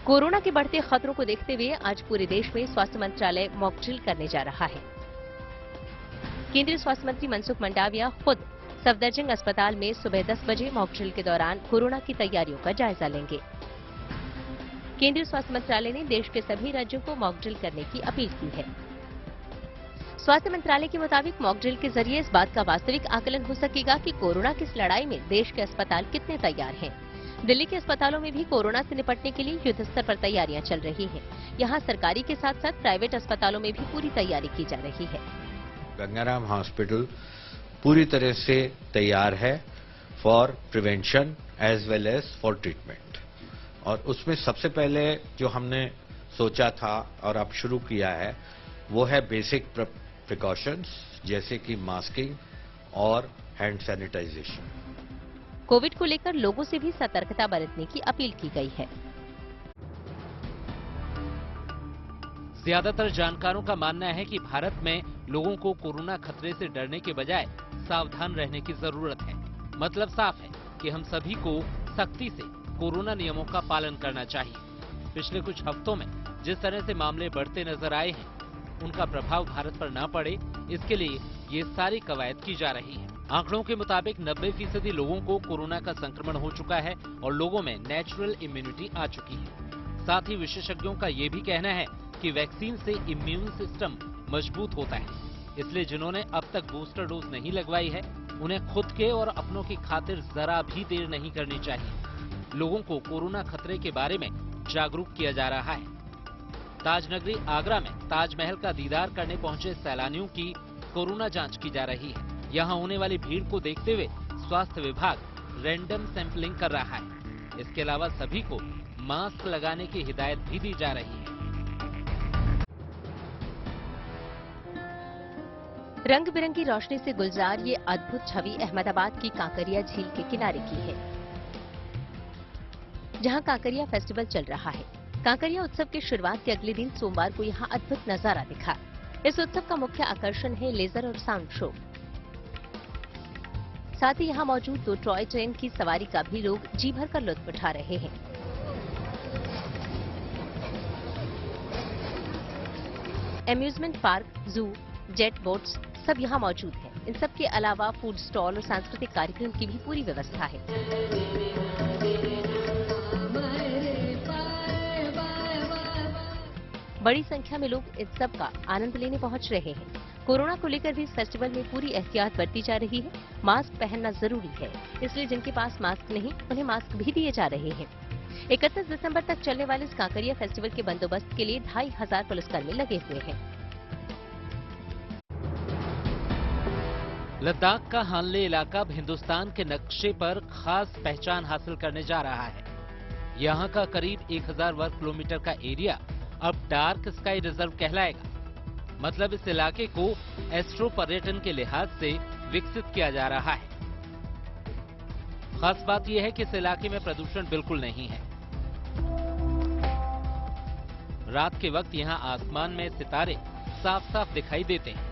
Corona के बढ़ते खतरों को देखते हुए आज पूरे देश में स्वास्थ्य मंत्रालय मॉक ड्रिल करने जा रहा है। केंद्रीय स्वास्थ्य मंत्री मनसुख मंडाविया खुद सफदरजंग अस्पताल में सुबह 10 बजे मॉक ड्रिल के दौरान कोरोना की तैयारियों का जायजा लेंगे। केंद्रीय स्वास्थ्य मंत्रालय ने देश के सभी राज्यों को मॉक ड्रिल करने की अपील की है। स्वास्थ्य मंत्रालय के मुताबिक मॉक ड्रिल के जरिए इस बात का वास्तविक आकलन हो सकेगा कि कोरोना की इस लड़ाई में देश के अस्पताल कितने तैयार हैं। दिल्ली के अस्पतालों में भी कोरोना से निपटने के लिए युद्ध स्तर पर तैयारियां चल रही हैं। यहां सरकारी के साथ साथ प्राइवेट अस्पतालों में भी पूरी तैयारी की जा रही है। गंगाराम हॉस्पिटल पूरी तरह से तैयार है for prevention as well as for treatment. और उसमें सबसे पहले जो हमने सोचा था और अब शुरू किया है वो है बेसिक प्रिकॉशंस, जैसे कि मास्किंग और हैंड सैनिटाइजेशन। कोविड को लेकर लोगों से भी सतर्कता बरतने की अपील की गई है। ज्यादातर जानकारों का मानना है कि भारत में लोगों को कोरोना खतरे से डरने के बजाय सावधान रहने की जरूरत है। मतलब साफ है कि हम सभी को सख्ती से कोरोना नियमों का पालन करना चाहिए। पिछले कुछ हफ्तों में जिस तरह से मामले बढ़ते नजर आए हैं, उनका प्रभाव भारत पर न पड़े, इसके लिए ये सारी कवायद की जा रही है। आंकड़ों के मुताबिक 90% लोगों को कोरोना का संक्रमण हो चुका है और लोगों में नेचुरल इम्यूनिटी आ चुकी है। साथ ही विशेषज्ञों का ये भी कहना है कि वैक्सीन से इम्यून सिस्टम मजबूत होता है। इसलिए जिन्होंने अब तक बूस्टर डोज नहीं लगवाई है, उन्हें खुद के और अपनों की खातिर जरा भी देर नहीं करनी चाहिए। लोगों को कोरोना खतरे के बारे में जागरूक किया जा रहा है। ताजनगरी आगरा में ताजमहल का दीदार करने पहुंचे सैलानियों की कोरोना जांच की जा रही है। यहां होने वाली भीड़ को देखते हुए स्वास्थ्य विभाग रैंडम सैंपलिंग कर रहा है। इसके अलावा सभी को मास्क लगाने की हिदायत भी दी जा रही है। रंग बिरंगी रोशनी से गुलजार ये अद्भुत छवि अहमदाबाद की कांकरिया झील के किनारे की है, जहां कांकरिया फेस्टिवल चल रहा है। कांकरिया उत्सव की शुरुआत के अगले दिन सोमवार को यहां अद्भुत नजारा दिखा। इस उत्सव का मुख्य आकर्षण है लेजर और साउंड शो। साथ ही यहां मौजूद 2 टॉय ट्रेन की सवारी का भी लोग जी भर कर लुत्फ उठा रहे हैं। एम्यूजमेंट पार्क, जू, जेट बोट्स सब यहां मौजूद हैं। इन सब के अलावा फूड स्टॉल और सांस्कृतिक कार्यक्रम की भी पूरी व्यवस्था है। बड़ी संख्या में लोग इस सब का आनंद लेने पहुंच रहे हैं। कोरोना को लेकर भी इस फेस्टिवल में पूरी एहतियात बरती जा रही है। मास्क पहनना जरूरी है, इसलिए जिनके पास मास्क नहीं उन्हें मास्क भी दिए जा रहे हैं। 31 दिसंबर तक चलने वाले इस कांकरिया फेस्टिवल के बंदोबस्त के लिए 2500 पुलिसकर्मी लगे हुए हैं। लद्दाख का हानले इलाका अब हिंदुस्तान के नक्शे पर खास पहचान हासिल करने जा रहा है। यहाँ का करीब 1000 वर्ग किलोमीटर का एरिया अब डार्क स्काई रिजर्व कहलाएगा। मतलब इस इलाके को एस्ट्रो पर्यटन के लिहाज से विकसित किया जा रहा है। खास बात यह है कि इस इलाके में प्रदूषण बिल्कुल नहीं है। रात के वक्त यहाँ आसमान में सितारे साफ साफ दिखाई देते हैं।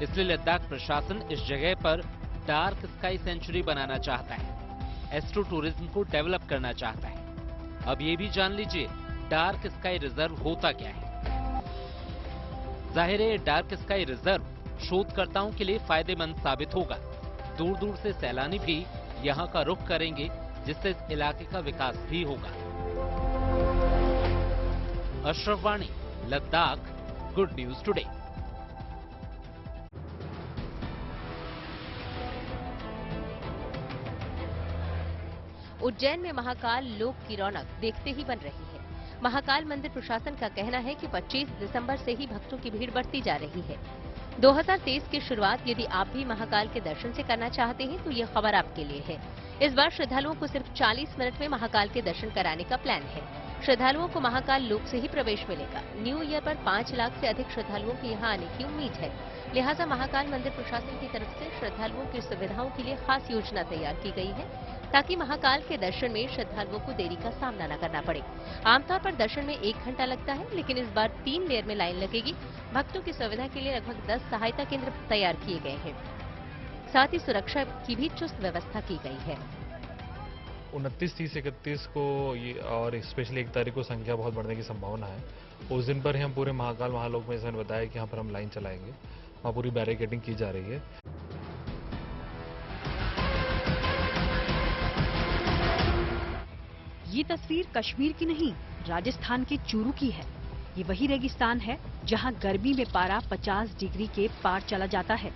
इसलिए लद्दाख प्रशासन इस जगह पर डार्क स्काई सेंचुरी बनाना चाहता है, एस्ट्रो टूरिज्म को डेवलप करना चाहता है। अब ये भी जान लीजिए डार्क स्काई रिजर्व होता क्या है। जाहिर है डार्क स्काई रिजर्व शोधकर्ताओं के लिए फायदेमंद साबित होगा। दूर दूर से सैलानी भी यहाँ का रुख करेंगे, जिससे इस इलाके का विकास भी होगा। Ashraf Wani, Ladakh, good news today. Ujjain में महाकाल लोक की रौनक देखते ही बन रही है। महाकाल मंदिर प्रशासन का कहना है कि 25 दिसंबर से ही भक्तों की भीड़ बढ़ती जा रही है। 2023 की शुरुआत यदि आप भी महाकाल के दर्शन से करना चाहते हैं तो ये खबर आपके लिए है। इस बार श्रद्धालुओं को सिर्फ 40 मिनट में महाकाल के दर्शन कराने का प्लान है। श्रद्धालुओं को महाकाल लोक से ही प्रवेश मिलेगा। न्यू ईयर पर 5 लाख से अधिक श्रद्धालुओं की यहाँ आने की उम्मीद है। लिहाजा महाकाल मंदिर प्रशासन की तरफ से श्रद्धालुओं की सुविधाओं के लिए खास योजना तैयार की गई है, ताकि महाकाल के दर्शन में श्रद्धालुओं को देरी का सामना न करना पड़े। आमतौर पर दर्शन में 1 घंटा लगता है, लेकिन इस बार 3 लेयर में लाइन लगेगी। भक्तों की सुविधा के लिए लगभग 10 सहायता केंद्र तैयार किए गए हैं। साथ ही सुरक्षा की भी चुस्त व्यवस्था की गई है। 29, 30, 31 को ये और स्पेशली 1 तारीख को संख्या बहुत बढ़ने की संभावना है। उस दिन पर ही हम पूरे महाकाल महालोक में जैसे मैंने बताया कि यहाँ पर हम लाइन चलाएंगे, वहाँ पूरी बैरिकेडिंग की जा रही है। ये तस्वीर कश्मीर की नहीं, राजस्थान के चूरू की है। ये वही रेगिस्तान है जहां गर्मी में पारा 50 डिग्री के पार चला जाता है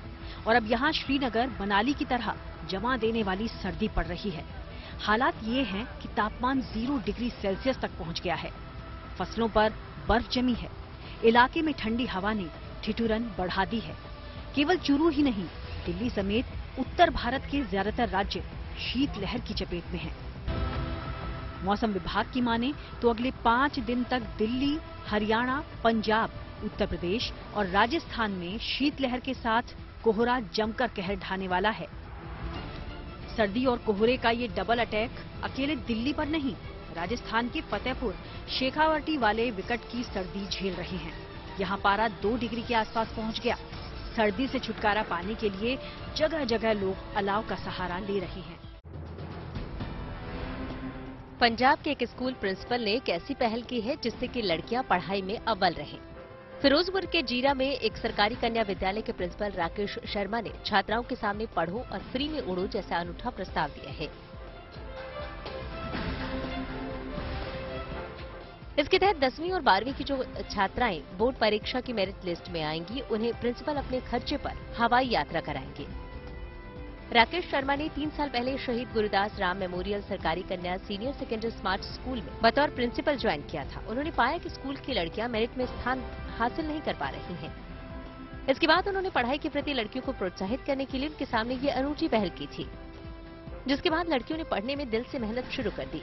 और अब यहां श्रीनगर, मनाली की तरह जमा देने वाली सर्दी पड़ रही है। हालात ये हैं कि तापमान 0 डिग्री सेल्सियस तक पहुंच गया है। फसलों पर बर्फ जमी है। इलाके में ठंडी हवा ने ठिठुरन बढ़ा दी है। केवल चूरू ही नहीं, दिल्ली समेत उत्तर भारत के ज्यादातर राज्य शीतलहर की चपेट में हैं। मौसम विभाग की माने तो अगले 5 दिन तक दिल्ली, हरियाणा, पंजाब, उत्तर प्रदेश और राजस्थान में शीतलहर के साथ कोहरा जमकर कहर ढाने वाला है। सर्दी और कोहरे का ये डबल अटैक अकेले दिल्ली पर नहीं, राजस्थान के फतेहपुर, शेखावटी वाले विकट की सर्दी झेल रहे हैं। यहाँ पारा 2 डिग्री के आसपास पहुंच गया। सर्दी से छुटकारा पाने के लिए जगह जगह लोग अलाव का सहारा ले रहे हैं। पंजाब के एक स्कूल प्रिंसिपल ने एक ऐसी पहल की है जिससे कि लड़कियां पढ़ाई में अव्वल रहें। फिरोजपुर के जीरा में एक सरकारी कन्या विद्यालय के प्रिंसिपल राकेश शर्मा ने छात्राओं के सामने पढ़ो और फ्री में उड़ो जैसा अनूठा प्रस्ताव दिया है। इसके तहत 10वीं और 12वीं की जो छात्राएं बोर्ड परीक्षा की मेरिट लिस्ट में आएंगी, उन्हें प्रिंसिपल अपने खर्चे पर हवाई यात्रा कराएंगे। राकेश शर्मा ने 3 साल पहले शहीद गुरुदास राम मेमोरियल सरकारी कन्या सीनियर सेकेंडरी स्मार्ट स्कूल में बतौर प्रिंसिपल ज्वाइन किया था। उन्होंने पाया कि स्कूल की लड़कियां मेरिट में स्थान हासिल नहीं कर पा रही हैं। इसके बाद उन्होंने पढ़ाई के प्रति लड़कियों को प्रोत्साहित करने के लिए उनके सामने ये अनूठी पहल की थी, जिसके बाद लड़कियों ने पढ़ने में दिल से मेहनत शुरू कर दी।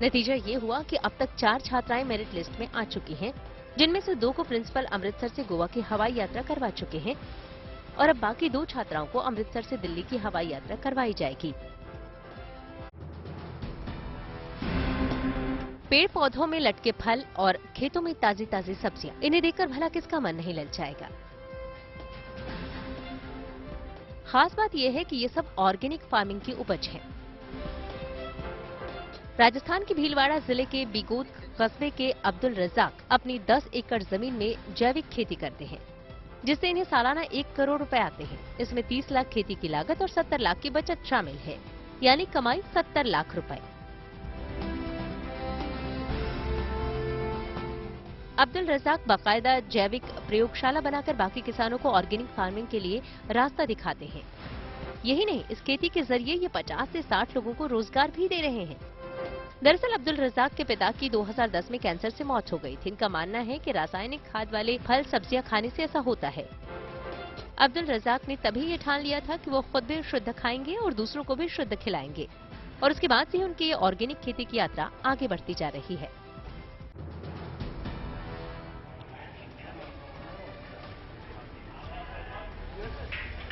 नतीजा ये हुआ कि अब तक 4 छात्राएं मेरिट लिस्ट में आ चुकी हैं, जिनमें से 2 को प्रिंसिपल अमृतसर से गोवा की हवाई यात्रा करवा चुके हैं और अब बाकी 2 छात्राओं को अमृतसर से दिल्ली की हवाई यात्रा करवाई जाएगी। पेड़ पौधों में लटके फल और खेतों में ताजी ताजी सब्जियां, इन्हें देखकर भला किसका मन नहीं ललचाएगा। खास बात यह है कि ये सब ऑर्गेनिक फार्मिंग की उपज है। राजस्थान के भीलवाड़ा जिले के बिगोद कस्बे के अब्दुल रज़ाक अपनी 10 एकड़ जमीन में जैविक खेती करते हैं, जिससे इन्हें सालाना 1 करोड़ रुपए आते हैं। इसमें 30 लाख खेती की लागत और 70 लाख की बचत शामिल है, यानी कमाई 70 लाख रुपए। अब्दुल रज़ाक बाकायदा जैविक प्रयोगशाला बनाकर बाकी किसानों को ऑर्गेनिक फार्मिंग के लिए रास्ता दिखाते हैं। यही नहीं, इस खेती के जरिए ये 50 से 60 लोगों को रोजगार भी दे रहे हैं। दरअसल अब्दुल रज़ाक के पिता की 2010 में कैंसर से मौत हो गई थी। इनका मानना है कि रासायनिक खाद वाले फल सब्जियां खाने से ऐसा होता है। अब्दुल रज़ाक ने तभी ये ठान लिया था कि वो खुद भी शुद्ध खाएंगे और दूसरों को भी शुद्ध खिलाएंगे, और उसके बाद से ही उनकी ये ऑर्गेनिक खेती की यात्रा आगे बढ़ती जा रही है।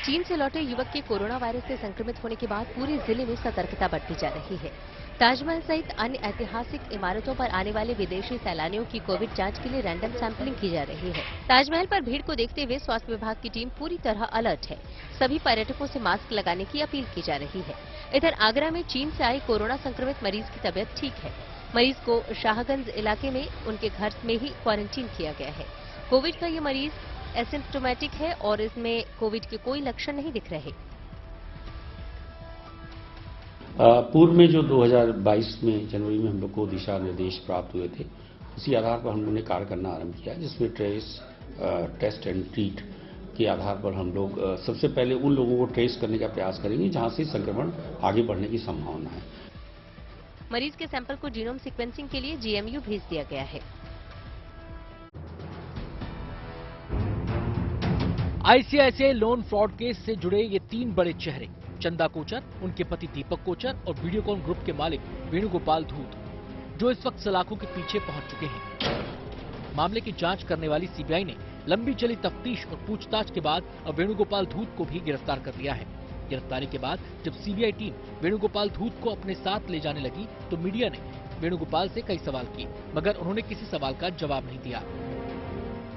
चीन से लौटे युवक के कोरोना वायरस से संक्रमित होने के बाद पूरे जिले में सतर्कता बरती जा रही है। ताजमहल सहित अन्य ऐतिहासिक इमारतों पर आने वाले विदेशी सैलानियों की कोविड जांच के लिए रैंडम सैंपलिंग की जा रही है। ताजमहल पर भीड़ को देखते हुए स्वास्थ्य विभाग की टीम पूरी तरह अलर्ट है। सभी पर्यटकों से मास्क लगाने की अपील की जा रही है। इधर आगरा में चीन से आए कोरोना संक्रमित मरीज की तबीयत ठीक है। मरीज को शाहगंज इलाके में उनके घर में ही क्वारंटीन किया गया है। कोविड का ये मरीज एसिम्प्टोमेटिक है और इसमें कोविड के कोई लक्षण नहीं दिख रहे। पूर्व में जो 2022 में जनवरी में हम लोग को दिशा निर्देश प्राप्त हुए थे, उसी आधार पर हम लोगों ने कार्य करना आरंभ किया, जिसमें टेस्ट एंड ट्रीट के आधार पर हम लोग सबसे पहले उन लोगों को ट्रेस करने का प्रयास करेंगे जहां से संक्रमण आगे बढ़ने की संभावना है। मरीज के सैंपल को जीनोम सीक्वेंसिंग के लिए GMU भेज दिया गया है। ICICI लोन फ्रॉड केस से जुड़े ये 3 बड़े चेहरे, चंदा कोचर, उनके पति दीपक कोचर और वीडियोकॉन ग्रुप के मालिक वेणुगोपाल धूत, जो इस वक्त सलाखों के पीछे पहुंच चुके हैं। मामले की जांच करने वाली CBI ने लंबी चली तफ्तीश और पूछताछ के बाद अब वेणुगोपाल धूत को भी गिरफ्तार कर लिया है। गिरफ्तारी के बाद जब CBI टीम वेणुगोपाल धूत को अपने साथ ले जाने लगी तो मीडिया ने वेणुगोपाल से कई सवाल किए, मगर उन्होंने किसी सवाल का जवाब नहीं दिया।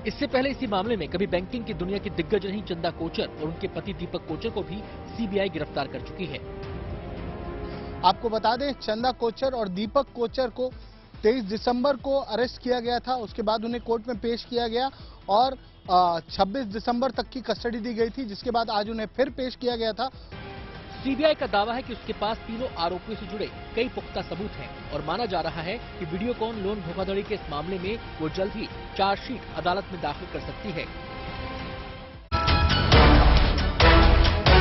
इससे पहले इसी मामले में कभी बैंकिंग की दुनिया की दिग्गज रही चंदा कोचर और उनके पति दीपक कोचर को भी CBI गिरफ्तार कर चुकी है। आपको बता दें, चंदा कोचर और दीपक कोचर को 23 दिसंबर को अरेस्ट किया गया था। उसके बाद उन्हें कोर्ट में पेश किया गया और 26 दिसंबर तक की कस्टडी दी गई थी, जिसके बाद आज उन्हें फिर पेश किया गया था। सीबीआई का दावा है कि उसके पास तीनों आरोपियों से जुड़े कई पुख्ता सबूत हैं और माना जा रहा है कि वीडियोकॉन लोन धोखाधड़ी के इस मामले में वो जल्द ही चार्जशीट अदालत में दाखिल कर सकती है।